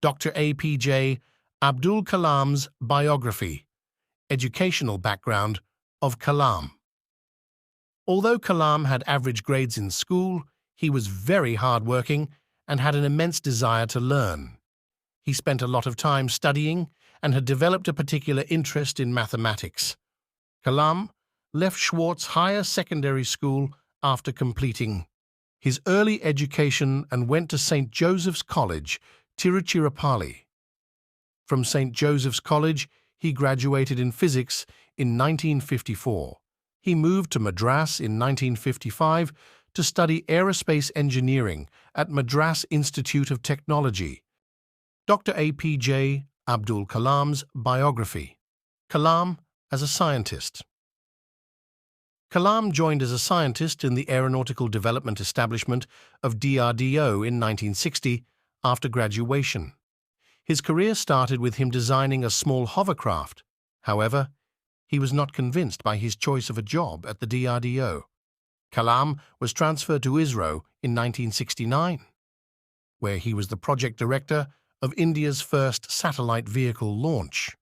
Dr. A.p.j. Abdul Kalam's biography, educational background of Kalam. Although Kalam had average grades in school, he was very hardworking and had an immense desire to learn. He spent a lot of time studying and had developed a particular interest in mathematics. Kalam left Schwartz Higher Secondary School after completing his early education and went to St. Joseph's College, Tiruchirappalli. From St. Joseph's College, he graduated in physics in 1954. He moved to Madras in 1955 to study aerospace engineering at Madras Institute of Technology. Dr. A.p.j. Abdul Kalam's biography. Kalam as a scientist. Kalam joined as a scientist in the Aeronautical Development Establishment of DRDO in 1960 after graduation. His career started with him designing a small hovercraft. However, he was not convinced by his choice of a job at the DRDO. Kalam was transferred to ISRO in 1969, where he was the project director of India's first satellite vehicle launch.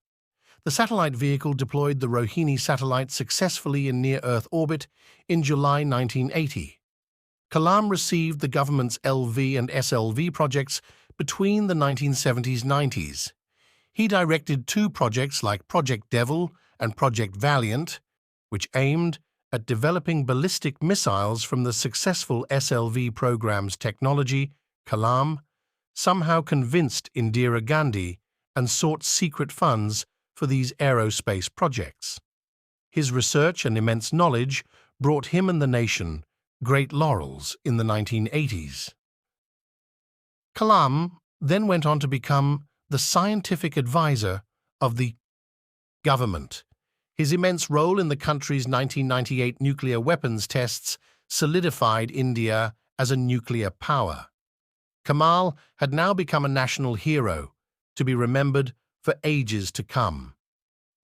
The satellite vehicle deployed the Rohini satellite successfully in near-Earth orbit in July 1980. Kalam received the government's LV and SLV projects between the 1970s-90s. He directed two projects like Project Devil and Project Valiant, which aimed at developing ballistic missiles from the successful SLV program's technology. Kalam somehow convinced Indira Gandhi and sought secret funds for these aerospace projects. His research and immense knowledge brought him and the nation great laurels in the 1980s. Kalam then went on to become the scientific advisor of the government. His immense role in the country's 1998 nuclear weapons tests solidified India as a nuclear power. Kamal had now become a national hero, to be remembered for ages to come.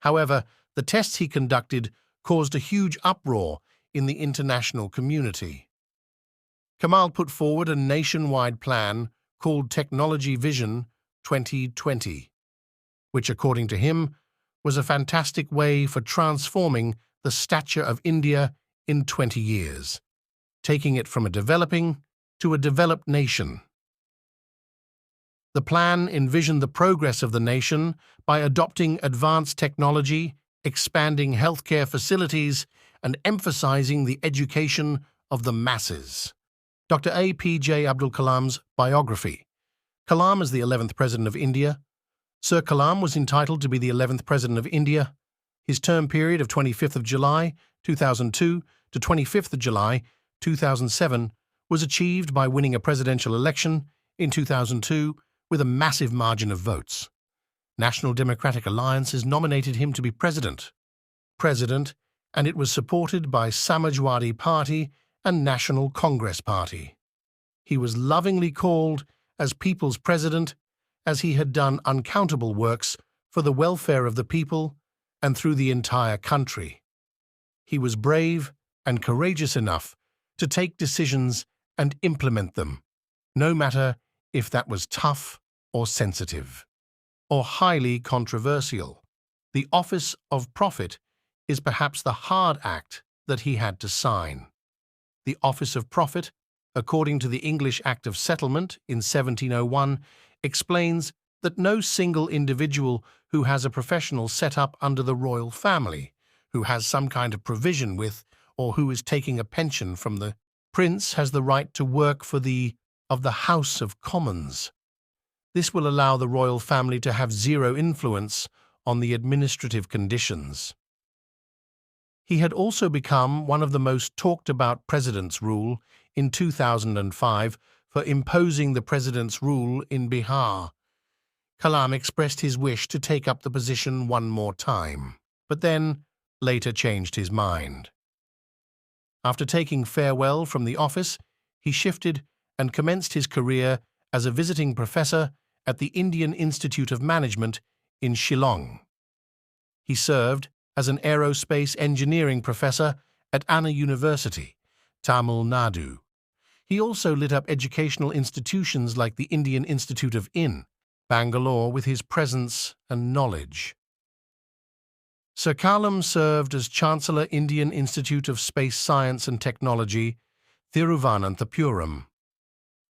However, the tests he conducted caused a huge uproar in the international community. Kamal put forward a nationwide plan called Technology Vision 2020, which, according to him, was a fantastic way for transforming the stature of India in 20 years, taking it from a developing to a developed nation. The plan envisioned the progress of the nation by adopting advanced technology, expanding healthcare facilities, and emphasizing the education of the masses. Dr. A.p.j. Abdul Kalam's biography. Kalam is the 11th President of India. Sir Kalam was entitled to be the 11th President of India. His term period of 25th of July 2002 to 25th of July 2007 was achieved by winning a presidential election in 2002 with a massive margin of votes. National Democratic Alliances nominated him to be president, and it was supported by Samajwadi Party and National Congress Party. He was lovingly called as People's President, as he had done uncountable works for the welfare of the people and through the entire country. He was brave and courageous enough to take decisions and implement them, no matter if that was tough or sensitive, or highly controversial. The office of prophet is perhaps the hard act that he had to sign. The office of prophet, according to the English Act of Settlement in 1701, explains that no single individual who has a professional set up under the royal family, who has some kind of provision with, or who is taking a pension from the prince, has the right to work for the House of Commons. This will allow the royal family to have zero influence on the administrative conditions. He had also become one of the most talked about president's rule in 2005 for imposing the president's rule in Bihar. Kalam expressed his wish to take up the position one more time, but then later changed his mind. After taking farewell from the office, he shifted and commenced his career as a visiting professor at the Indian Institute of Management in Shillong. He served as an aerospace engineering professor at Anna University, Tamil Nadu. He also lit up educational institutions like the Indian Institute of IN, Bangalore with his presence and knowledge. Sir Kalam served as Chancellor, Indian Institute of Space Science and Technology, Thiruvananthapuram.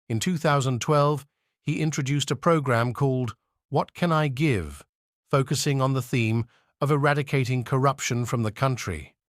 In 2012, he introduced a program called What Can I Give?, focusing on the theme of eradicating corruption from the country.